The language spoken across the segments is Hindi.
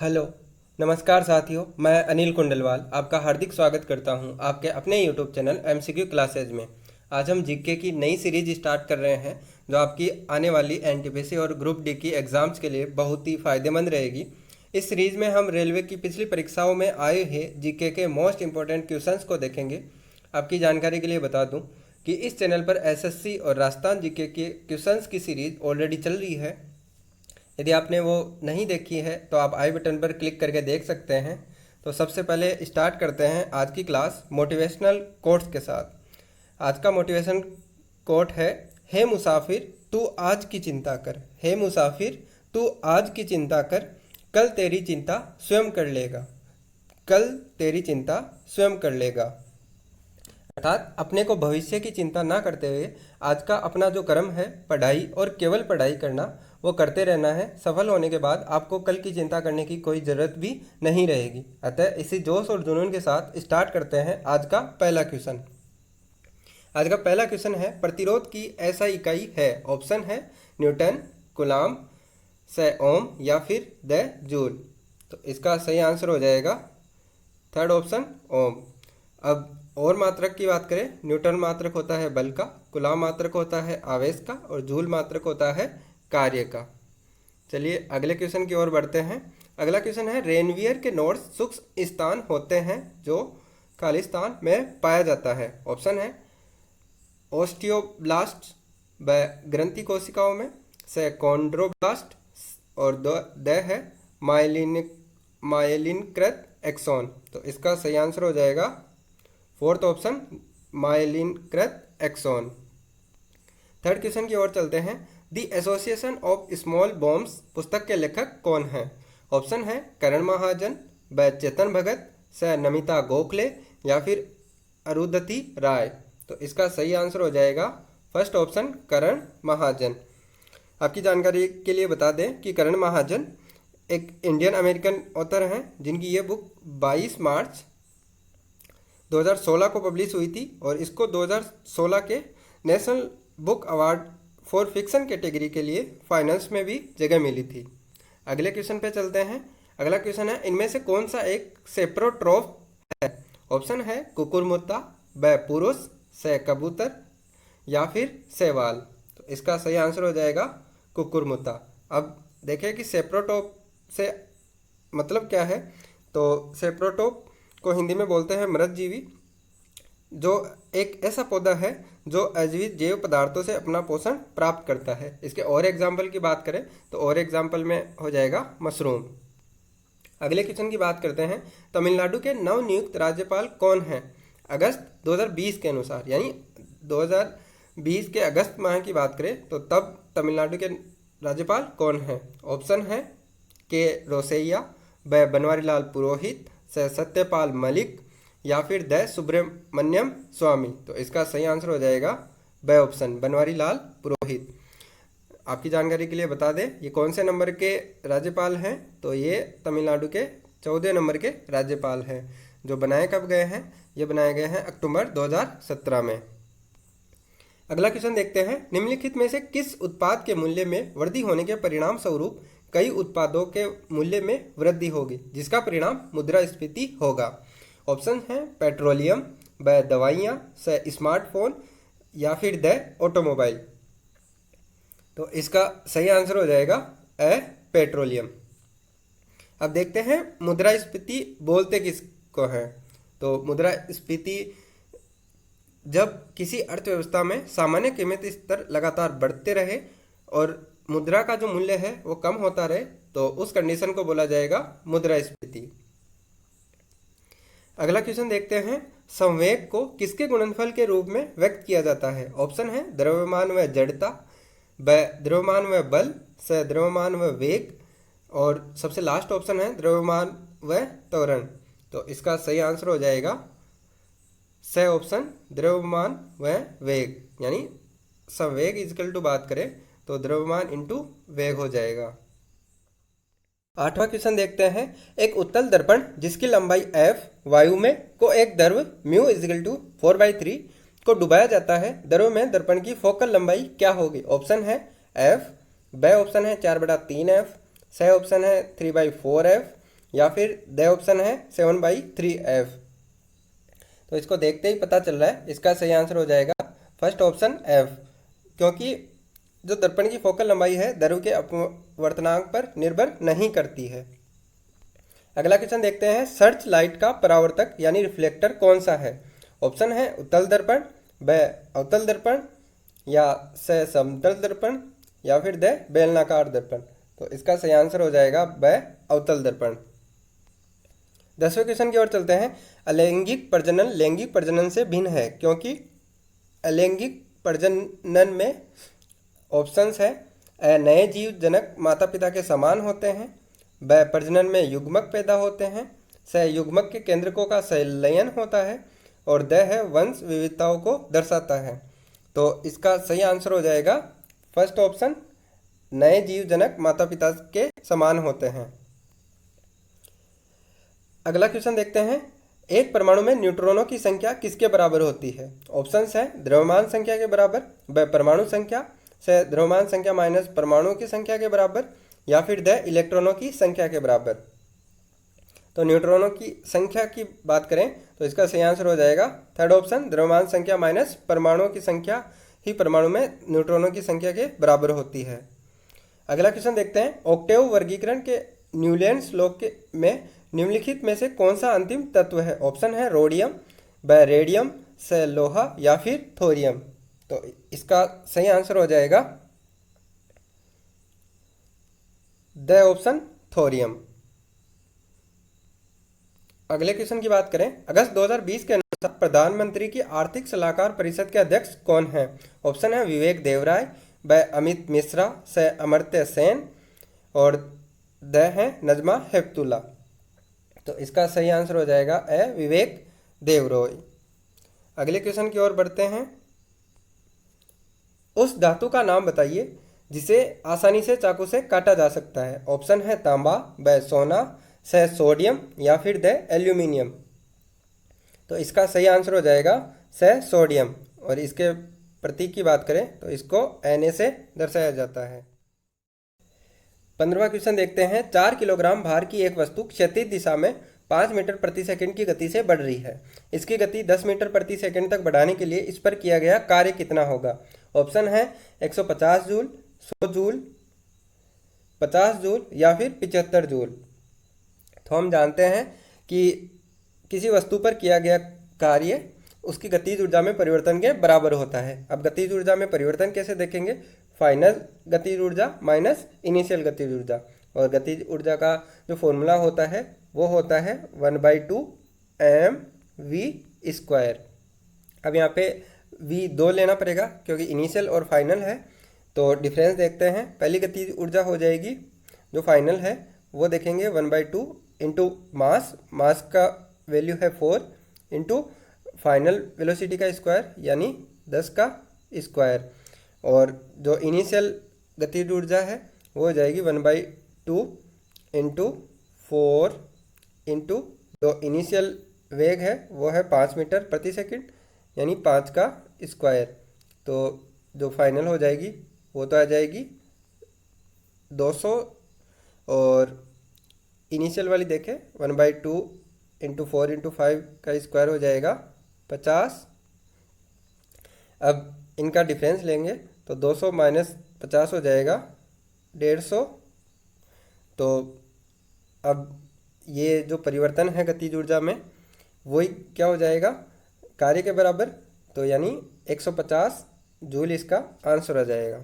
हेलो। नमस्कार साथियों, मैं अनिल कुंडलवाल आपका हार्दिक स्वागत करता हूं आपके अपने यूट्यूब चैनल एमसीक्यू क्लासेज में। आज हम जीके की नई सीरीज स्टार्ट कर रहे हैं जो आपकी आने वाली एनटीपीसी और ग्रुप डी की एग्ज़ाम्स के लिए बहुत ही फ़ायदेमंद रहेगी। इस सीरीज़ में हम रेलवे की पिछली परीक्षाओं में आए हैं जीके के मोस्ट इंपॉर्टेंट क्वेश्चंस को देखेंगे। आपकी जानकारी के लिए बता दूं कि इस चैनल पर एसएससी और राजस्थान जीके के क्वेश्चंस की सीरीज़ ऑलरेडी चल रही है। यदि आपने वो नहीं देखी है तो आप आई बटन पर क्लिक करके देख सकते हैं। तो सबसे पहले स्टार्ट करते हैं आज की क्लास मोटिवेशनल कोट्स के साथ। आज का मोटिवेशन कोट है, हे मुसाफिर तू आज की चिंता कर। हे मुसाफिर तू आज की चिंता कर, कल तेरी चिंता स्वयं कर लेगा। कल तेरी चिंता स्वयं कर लेगा। अर्थात अपने को भविष्य की चिंता ना करते हुए आज का अपना जो कर्म है, पढ़ाई और केवल पढ़ाई करना, वो करते रहना है। सफल होने के बाद आपको कल की चिंता करने की कोई ज़रूरत भी नहीं रहेगी। अतः इसी जोश और जुनून के साथ स्टार्ट करते हैं आज का पहला क्वेश्चन। आज का पहला क्वेश्चन है, प्रतिरोध की ऐसा इकाई है। ऑप्शन है न्यूटन, कूलाम, से ओम या फिर द जूल। तो इसका सही आंसर हो जाएगा थर्ड ऑप्शन, ओम। अब और मात्रक की बात करें, न्यूटन मात्रक होता है बल का, कूलाम मात्रक होता है आवेश का और जूल मात्रक होता है कार्य का। चलिए अगले क्वेश्चन की ओर बढ़ते हैं। अगला क्वेश्चन है, रेनवियर के नोड्स सूक्ष्म स्थान होते हैं जो खाली स्थान में पाया जाता है। ऑप्शन है ओस्टियोब्लास्ट व ग्रंथि कोशिकाओं में, से कॉन्ड्रोब्लास्ट और द है मायलिनकृत एक्सोन। तो इसका सही आंसर हो जाएगा फोर्थ ऑप्शन, मायलिनकृत एक्सोन। थर्ड क्वेश्चन की ओर चलते हैं। The association of small bombs पुस्तक के लेखक कौन है। ऑप्शन है करण महाजन, व चेतन भगत, से नमिता गोखले या फिर अरुंधति राय। तो इसका सही आंसर हो जाएगा फर्स्ट ऑप्शन, करण महाजन। आपकी जानकारी के लिए बता दें कि करण महाजन एक इंडियन अमेरिकन ऑथर हैं जिनकी ये बुक 22 मार्च 2016 को पब्लिश हुई थी और इसको 2016 के national book award for fiction category के लिए फाइनेंस में भी जगह मिली थी। अगले क्वेश्चन पे चलते हैं। अगला क्वेश्चन है, इनमें से कौन सा एक सेप्रोट्रोफ है। ऑप्शन है कुकुरमुत्ता, व पुरुष, से कबूतर या फिर शैवाल। तो इसका सही आंसर हो जाएगा कुकुरमुत्ता। अब देखें कि सेप्रोट्रोफ से मतलब क्या है। तो सेप्रोट्रोफ को हिंदी में बोलते हैं मृतजीवी, जो एक ऐसा पौधा है जो अजीवित जैव पदार्थों से अपना पोषण प्राप्त करता है। इसके और एग्जाम्पल की बात करें तो और एग्जाम्पल में हो जाएगा मशरूम। अगले क्वेश्चन की बात करते हैं। तमिलनाडु के नवनियुक्त राज्यपाल कौन हैं। अगस्त 2020 के अनुसार, यानी 2020 के अगस्त माह की बात करें तो तब तमिलनाडु के राज्यपाल कौन हैं। ऑप्शन है के रोसैया, व बनवारी लाल पुरोहित, से सत्यपाल मलिक या फिर द सुब्रमण्यम स्वामी। तो इसका सही आंसर हो जाएगा ब ऑप्शन, बनवारी लाल पुरोहित। आपकी जानकारी के लिए बता दें ये कौन से नंबर के राज्यपाल हैं। तो ये तमिलनाडु के 14 नंबर के राज्यपाल हैं। जो बनाए कब गए हैं, ये बनाए गए हैं अक्टूबर 2017 में। अगला क्वेश्चन देखते हैं। निम्नलिखित में से किस उत्पाद के मूल्य में वृद्धि होने के परिणाम स्वरूप कई उत्पादों के मूल्य में वृद्धि होगी, जिसका परिणाम मुद्रास्फीति होगा। ऑप्शन है पेट्रोलियम, व दवाइयाँ, से स्मार्टफोन या फिर द ऑटोमोबाइल। तो इसका सही आंसर हो जाएगा ए पेट्रोलियम। अब देखते हैं मुद्रास्फीति बोलते किसको है। तो मुद्रास्फीति जब किसी अर्थव्यवस्था में सामान्य कीमत स्तर लगातार बढ़ते रहे और मुद्रा का जो मूल्य है वो कम होता रहे, तो उस कंडीशन को बोला जाएगा मुद्रास्फीति। अगला क्वेश्चन देखते हैं। संवेग को किसके गुणनफल के रूप में व्यक्त किया जाता है। ऑप्शन है द्रव्यमान व जड़ता, व द्रव्यमान व बल, से द्रव्यमान व वेग और सबसे लास्ट ऑप्शन है द्रव्यमान व त्वरण। तो इसका सही आंसर हो जाएगा से ऑप्शन, द्रव्यमान व वेग, यानी संवेग इजकल टू बात करें तो द्रव्यमान इंटू वेग हो जाएगा। आठवां क्वेश्चन देखते हैं। एक उत्तल दर्पण जिसकी लंबाई f वायु में को एक द्रव म्यू इजकल टू 4/3 को डुबाया जाता है, द्रव में दर्पण की फोकल लंबाई क्या होगी। ऑप्शन है f, ब ऑप्शन है 4/3f, स ऑप्शन है 3/4f या फिर द ऑप्शन है 7/3f। तो इसको देखते ही पता चल रहा है इसका सही आंसर हो जाएगा फर्स्ट ऑप्शन एफ, क्योंकि जो दर्पण की फोकल लंबाई है ध्रुव के अपवर्तनांक पर निर्भर नहीं करती है। अगला क्वेश्चन देखते हैं, सर्च लाइट का परावर्तक यानी रिफ्लेक्टर कौन सा है? ऑप्शन है उत्तल दर्पण, ब अवतल दर्पण, या स समतल दर्पण, या फिर द बेलनाकार दर्पण। तो इसका सही आंसर हो जाएगा ब अवतल दर्पण। 10वें क्वेश्चन की ओर चलते हैं, अलैंगिक प्रजनन लैंगिक प्रजनन से भिन्न है क्योंकि अलैंगिक प्रजनन में ऑप्शंस है ए नए जीव जनक माता पिता के समान होते हैं, ब प्रजनन में युग्मक पैदा होते हैं, स युग्मक के केंद्रकों का संलयन होता है, और द है वंश विविधताओं को दर्शाता है। तो इसका सही आंसर हो जाएगा फर्स्ट ऑप्शन, नए जीव जनक माता पिता के समान होते हैं। अगला क्वेश्चन देखते हैं, एक परमाणु में न्यूट्रॉनों की संख्या किसके बराबर होती है? ऑप्शंस है द्रव्यमान संख्या के बराबर, ब परमाणु संख्या, से द्रव्यमान संख्या माइनस परमाणुओं की संख्या के बराबर, या फिर द इलेक्ट्रॉनों की संख्या के बराबर। तो न्यूट्रॉनों की संख्या की बात करें तो इसका सही आंसर हो जाएगा थर्ड ऑप्शन, द्रव्यमान संख्या माइनस परमाणुओं की संख्या ही परमाणु में न्यूट्रॉनों की संख्या के बराबर होती है। अगला क्वेश्चन देखते हैं, ऑक्टेव वर्गीकरण के न्यूलैंड लॉ के में निम्नलिखित में से कौन सा अंतिम तत्व है? ऑप्शन है रोडियम, ब रेडियम, से लोहा, या फिर थोरियम। तो इसका सही आंसर हो जाएगा द ऑप्शन थोरियम। अगले क्वेश्चन की बात करें, अगस्त 2020 के अनुसार प्रधानमंत्री की आर्थिक सलाहकार परिषद के अध्यक्ष कौन है? ऑप्शन है विवेक देवराय, ब अमित मिश्रा, से अमर्त्य सेन, और द है नजमा हेपतुल्ला। तो इसका सही आंसर हो जाएगा ए विवेक देवराय। अगले क्वेश्चन की ओर बढ़ते हैं, उस धातु का नाम बताइए जिसे आसानी से चाकू से काटा जा सकता है। ऑप्शन है तांबा, ब सोना, से सोडियम, या फिर द एल्यूमिनियम। तो इसका सही आंसर हो जाएगा से सोडियम, और इसके प्रतीक की बात करें तो इसको Na से दर्शाया जाता है। 15वां क्वेश्चन देखते हैं, 4 किलोग्राम भार की एक वस्तु क्षैतिज दिशा में 5 मीटर प्रति सेकंड की गति से बढ़ रही है। इसकी गति 10 मीटर प्रति सेकंड तक बढ़ाने के लिए इस पर किया गया कार्य कितना होगा? ऑप्शन है 150 जूल, 100 जूल, 50 जूल, या फिर 75 जूल। तो हम जानते हैं कि किसी वस्तु पर किया गया कार्य उसकी गतिज ऊर्जा में परिवर्तन के बराबर होता है। अब गतिज ऊर्जा में परिवर्तन कैसे देखेंगे? फाइनल गतिज ऊर्जा माइनस इनिशियल गतिज ऊर्जा, और गतिज ऊर्जा का जो फॉर्मूला होता है वो होता है 1/2 mv²। अब यहाँ पे v 2 लेना पड़ेगा क्योंकि इनिशियल और फाइनल है। तो डिफरेंस देखते हैं, पहली गतिज ऊर्जा हो जाएगी जो फाइनल है वो देखेंगे 1/2 इंटू मास का वैल्यू है 4 इंटू फाइनल वेलोसिटी का स्क्वायर यानी 10 का स्क्वायर, और जो इनिशियल गतिज ऊर्जा है वो हो जाएगी 1/2 इंटू 4 इंटू जो इनिशियल वेग है वो है 5 मीटर प्रति सेकंड यानी 5 का स्क्वायर। तो जो फाइनल हो जाएगी वो तो आ जाएगी 200, और इनिशियल वाली देखें 1/2 इंटू 4 इंटू 5 का स्क्वायर हो जाएगा 50। अब इनका डिफरेंस लेंगे तो 200 माइनस 50 हो जाएगा 150। तो अब ये जो परिवर्तन है गतिज ऊर्जा में वही क्या हो जाएगा कार्य के बराबर, तो यानी 150 जूल इसका आंसर आ जाएगा।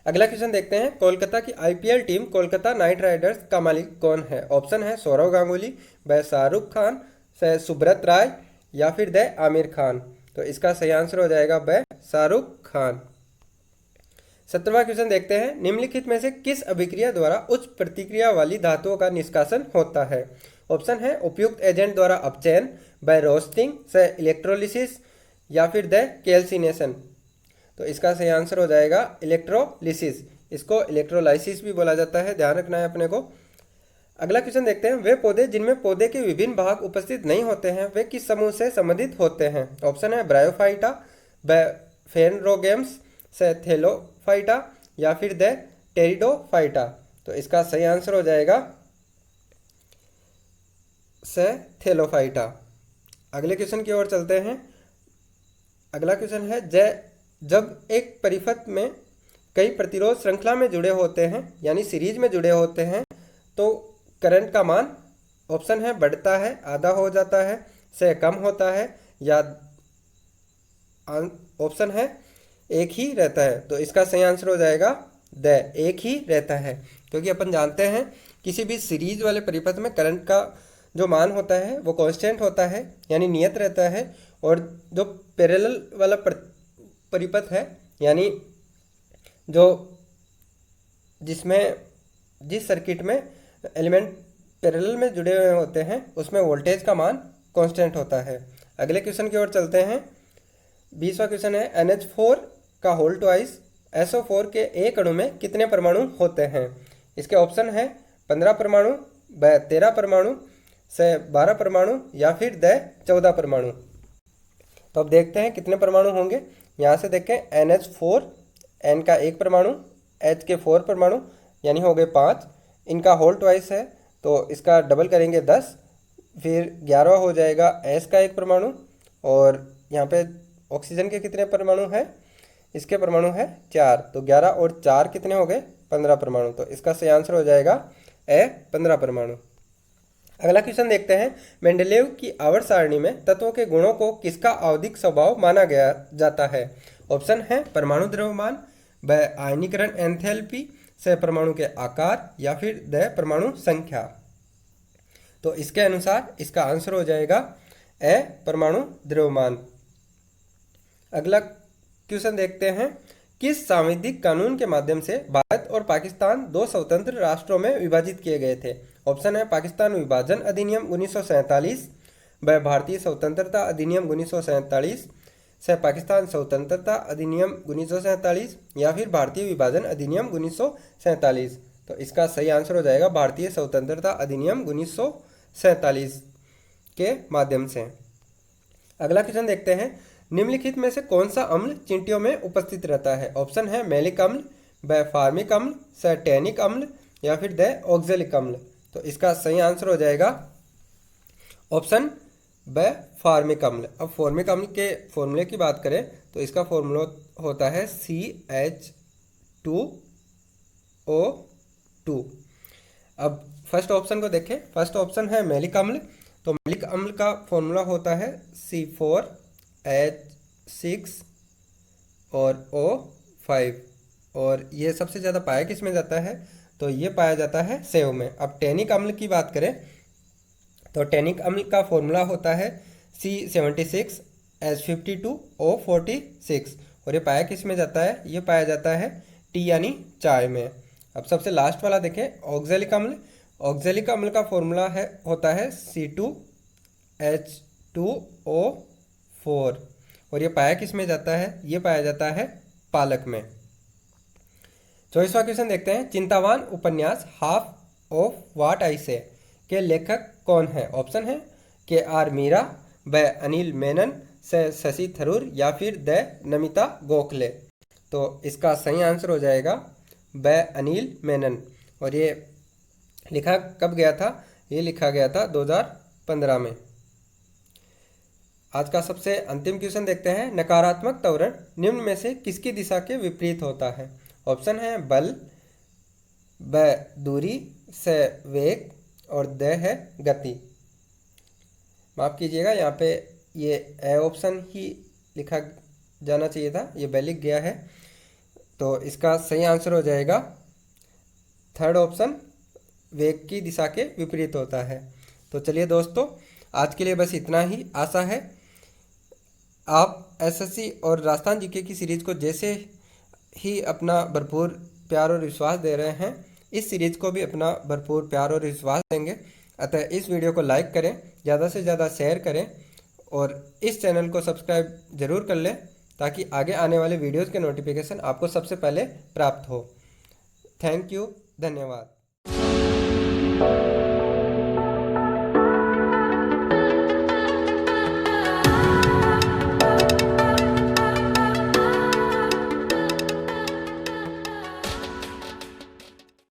अगला क्वेश्चन देखते हैं, कोलकाता की IPL team Kolkata night Riders का मालिक कौन है? ऑप्शन है सौरव गांगुली, ब शाहरुख खान, से सुब्रत राय, या फिर द आमिर खान। तो इसका सही आंसर हो जाएगा ब शाहरुख खान। 17वां क्वेश्चन देखते हैं, निम्नलिखित में से किस अभिक्रिया द्वारा उच्च प्रतिक्रिया वाली धातुओं का निष्कासन होता है? ऑप्शन है उपयुक्त एजेंट द्वारा अपचयन, ब रोस्टिंग, से इलेक्ट्रोलिसिस, या फिर द कैल्सिनेशन। तो इसका सही आंसर हो जाएगा इलेक्ट्रोलिसिस। इसको इलेक्ट्रोलाइसिस भी बोला जाता है, ध्यान रखना है अपने को। अगला क्वेश्चन देखते हैं, वे पौधे जिनमें पौधे के विभिन्न भाग उपस्थित नहीं होते हैं वे किस समूह से संबंधित होते हैं? ऑप्शन है ब्रायोफाइटा, ब फेनरोगेम्स, से थेलोफाइटा, या फिर द टेरिडोफाइटा। तो इसका सही आंसर हो जाएगा से थेलोफाइटा। अगले क्वेश्चन की ओर चलते हैं। अगला क्वेश्चन है जब एक परिपथ में कई प्रतिरोध श्रृंखला में जुड़े होते हैं यानी सीरीज में जुड़े होते हैं तो करंट का मान ऑप्शन है बढ़ता है, आधा हो जाता है, से कम होता है, या ऑप्शन है एक ही रहता है। तो इसका सही आंसर हो जाएगा एक ही रहता है, क्योंकि अपन जानते हैं किसी भी सीरीज वाले परिपथ में करंट का जो मान होता है वो कांस्टेंट होता है यानी नियत रहता है, और जो पैरेलल वाला परिपथ है यानी जो जिस सर्किट में एलिमेंट पैरेलल में जुड़े हुए होते हैं उसमें वोल्टेज का मान कांस्टेंट होता है। अगले क्वेश्चन की ओर चलते हैं। 20वां क्वेश्चन है NH4 का होल ट्वाइस SO4 के एक अणु में कितने परमाणु होते हैं। इसके ऑप्शन है 15 परमाणु, 13 परमाणु, से 12 परमाणु, या फिर 14 परमाणु। तो अब देखते हैं कितने परमाणु होंगे। यहाँ से देखें NH4, N का एक परमाणु, H के 4 परमाणु यानी हो गए 5, इनका होल ट्वाइस है तो इसका डबल करेंगे 10, फिर 11 हो जाएगा S का एक परमाणु, और यहाँ पे ऑक्सीजन के कितने परमाणु हैं, इसके परमाणु है 4, तो 11 और 4 कितने हो गए 15 परमाणु। तो इसका सही आंसर हो जाएगा 15 परमाणु। अगला क्वेश्चन देखते हैं। मेंडेलेव की आवर्त सारणी में तत्वों के गुणों को किसका आवधिक स्वभाव माना गया जाता है। ऑप्शन है परमाणु द्रव्यमान, व आयनीकरण एंथैल्पी, से परमाणु के आकार, या फिर परमाणु संख्या। तो इसके अनुसार इसका आंसर हो जाएगा परमाणु द्रव्यमान। अगला क्वेश्चन देखते हैं। किस सांविधिक कानून के माध्यम से भारत और पाकिस्तान दो स्वतंत्र राष्ट्रों में विभाजित किए गए थे। ऑप्शन है पाकिस्तान विभाजन अधिनियम 1947, व भारतीय स्वतंत्रता अधिनियम 1947, से पाकिस्तान स्वतंत्रता अधिनियम 1947, या फिर भारतीय विभाजन अधिनियम 1947। तो इसका सही आंसर हो जाएगा भारतीय स्वतंत्रता अधिनियम 1947 के माध्यम से। अगला क्वेश्चन देखते हैं। निम्नलिखित में से कौन सा अम्ल चींटियों में उपस्थित रहता है। ऑप्शन है मैलिक अम्ल, व फार्मिक अम्ल, से टैनिक अम्ल, या फिर ऑक्जेलिक अम्ल। तो इसका सही आंसर हो जाएगा ऑप्शन व फार्मिक अम्ल। अब फॉर्मिक अम्ल के फॉर्मूले की बात करें तो इसका फॉर्मूला होता है CH2O2। अब फर्स्ट ऑप्शन को देखें। फर्स्ट ऑप्शन है मैलिक अम्ल, तो मैलिक अम्ल का फॉर्मूला होता है C4H6 और O5, और ये सबसे ज़्यादा पाया किस में जाता है, तो ये पाया जाता है सेव में। अब टैनिक अम्ल की बात करें तो टैनिक अम्ल का फॉर्मूला होता है C76H52O46, और ये पाया किस में जाता है, ये पाया जाता है टी यानी चाय में। अब सबसे लास्ट वाला देखें ऑक्जेलिक अम्ल। ऑक्जेलिक अम्ल का फॉर्मूला होता है C2H2O4, और ये पाया किस में जाता है, ये पाया जाता है पालक में। 24वां क्वेश्चन देखते हैं। चिंतावान उपन्यास हाफ ऑफ व्हाट आई से के लेखक कौन है। ऑप्शन है KR मीरा, व अनिल मेनन, से शशि थरूर, या फिर नमिता गोखले। तो इसका सही आंसर हो जाएगा व अनिल मेनन, और ये लिखा कब गया था, ये लिखा गया था 2015 में। आज का सबसे अंतिम क्वेश्चन देखते हैं। नकारात्मक त्वरण निम्न में से किसकी दिशा के विपरीत होता है। ऑप्शन है बल, व दूरी, से वेग, और है गति। माफ कीजिएगा, यहाँ पे ये ए ऑप्शन ही लिखा जाना चाहिए था, ये ब लिख गया है। तो इसका सही आंसर हो जाएगा थर्ड ऑप्शन, वेग की दिशा के विपरीत होता है। तो चलिए दोस्तों, आज के लिए बस इतना ही। आशा है आप एसएससी और राजस्थान जीके की सीरीज़ को जैसे ही अपना भरपूर प्यार और विश्वास दे रहे हैं, इस सीरीज़ को भी अपना भरपूर प्यार और विश्वास देंगे। अतः इस वीडियो को लाइक करें, ज़्यादा से ज़्यादा शेयर करें, और इस चैनल को सब्सक्राइब ज़रूर कर लें ताकि आगे आने वाले वीडियोज़ के नोटिफिकेशन आपको सबसे पहले प्राप्त हो। थैंक यू, धन्यवाद।